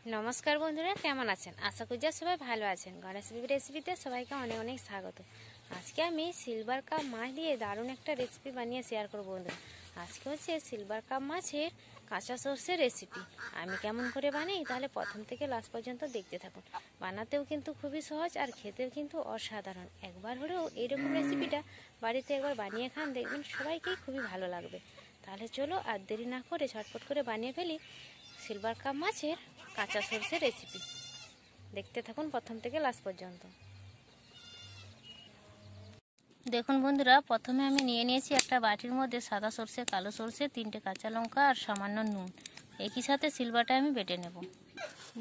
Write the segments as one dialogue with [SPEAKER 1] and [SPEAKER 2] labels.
[SPEAKER 1] নমস্কার বন্ধুরা, কেমন আছেন? আশা করি সবাই ভালো আছেন। গণেশ রেসিপিতে সবাইকে অনেক অনেক স্বাগত। আজকে আমি সিলভার কাপ মাছ দিয়ে দারুণ একটা রেসিপি বানিয়ে শেয়ার করব বন্ধুরা। আজকে হচ্ছে সিলভার কাপ মাছের কাঁচা সর্ষের রেসিপি। আমি কেমন করে বানাই তাহলে প্রথম থেকে লাস্ট পর্যন্ত দেখতে থাকুন। বানাতেও কিন্তু খুবই সহজ আর খেতেও কিন্তু অসাধারণ। একবার হলেও এইরকম রেসিপিটা বাড়িতে একবার বানিয়ে খান, দেখবেন সবাইকেই খুবই ভালো লাগবে। তাহলে চলো আর দেরি না করে ঝটপট করে বানিয়ে ফেলি সিলভার কাপ মাছের কাঁচা সর্ষের রেসিপি। দেখতে থাকুন প্রথম থেকে লাস্ট পর্যন্ত। দেখুন বন্ধুরা, প্রথমে আমি নিয়ে নিয়েছি একটা বাটির মধ্যে সাদা সর্ষে, কালো সর্ষে, 3টে কাঁচা লঙ্কা আর সামান্য নুন। একই সাথে সিলবাটা আমি বেটে নেব।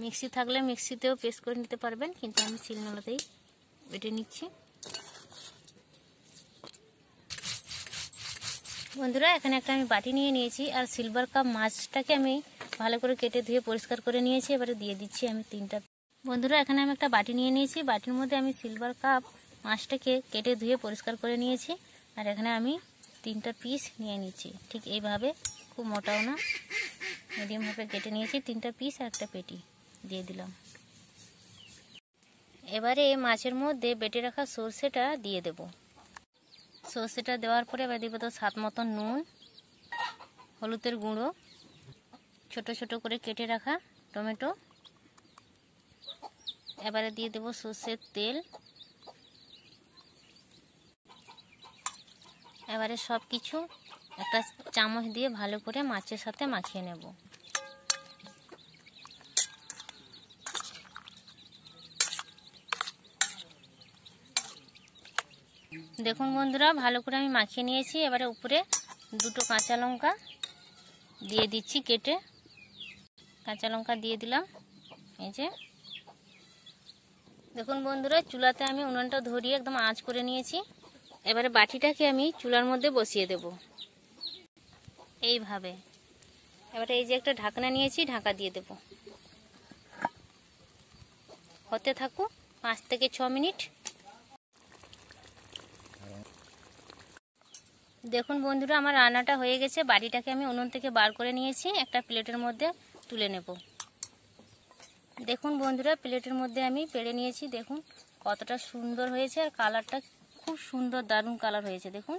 [SPEAKER 1] মিক্সি থাকলে মিক্সিতেও পেস্ট করে নিতে পারবেন, কিন্তু আমি শিলনোড়াতেই বেটে নিচ্ছি। বন্ধুরা, এখানে একটা আমি বাটি নিয়ে নিয়েছি আর সিলভার কাপ মাছটাকে আমি ভালো করে কেটে ধুয়ে পরিষ্কার করে নিয়েছি। এবারে দিয়ে দিচ্ছি আমি 3টা। বন্ধুরা, এখানে আমি একটা বাটি নিয়ে নিয়েছি। বাটির মধ্যে আমি সিলভার কাপ মাছটাকে কেটে ধুয়ে পরিষ্কার করে নিয়েছি। আর এখানে আমি 3টা পিস নিয়ে নিচ্ছি, ঠিক এইভাবে, খুব মোটাও না, মিডিয়ামভাবে কেটে নিয়েছি। 3টা পিস আর একটা পেটি দিয়ে দিলাম। এবারে মাছের মধ্যে বেটে রাখা সর্ষেটা দিয়ে দেব। সর্ষেটা দেওয়ার পরে এবার দিব তো স্বাদ মতন নুন, হলুদের গুঁড়ো, ছোট ছোট করে কেটে রাখা টমেটো। এবারে দিয়ে দেব সর্ষের তেল। এবারে সব কিছু একটা চামচ দিয়ে ভালো করে মাছের সাথে মাখিয়ে নেব। দেখুন বন্ধুরা, ভালো করে আমি মাখিয়ে নিয়েছি। এবারে উপরে 2টো কাঁচা লঙ্কা দিয়ে দিচ্ছি কেটে। কাঁচা লঙ্কা দিয়ে দিলাম। এই যে দেখুন বন্ধুরা, চুলাতে আমি উনুনটা ধরিয়ে একদম আঁচ করে নিয়েছি। এবারে বাটিটাকে আমি চুলার মধ্যে বসিয়ে দেব এইভাবে। এবারে এই যে একটা ঢাকনা নিয়েছি, ঢাকা দিয়ে দেব। হতে থাকুক 5 থেকে 6 মিনিট। দেখুন বন্ধুরা, আমার রান্নাটা হয়ে গেছে। বাটিটাকে আমি উনুন থেকে বার করে নিয়েছি, একটা প্লেটের মধ্যে তুলে নেব। দেখুন বন্ধুরা, প্লেটের মধ্যে আমি পেড়ে নিয়েছি। দেখুন কতটা সুন্দর হয়েছে আর কালারটা খুব সুন্দর, দারুণ কালার হয়েছে। দেখুন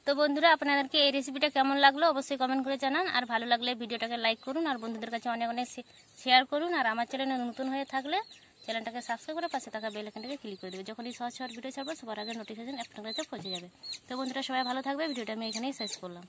[SPEAKER 1] তো বন্ধুরা, আপনাদেরকে এই রেসিপিটা কেমন লাগলো অবশ্যই কমেন্ট করে জানান। আর ভালো লাগলে ভিডিওটাকে লাইক করুন আর বন্ধুদের কাছে অনেক অনেক শেয়ার করুন। আর আমার চ্যানেলে নতুন হয়ে থাকলে চ্যানেলটাকে সাবস্ক্রাইব করে পাশে থাকা বেল আইকনটাকে ক্লিক করে দেবে। যখনই সহজ সহজ ভিডিও ছাড়বো সবার আগে নোটিফিকেশন আপনার কাছে পৌঁছে যাবে। তো বন্ধুরা, সবাই ভালো থাকবে। ভিডিওটা আমি এখানেই শেষ করলাম।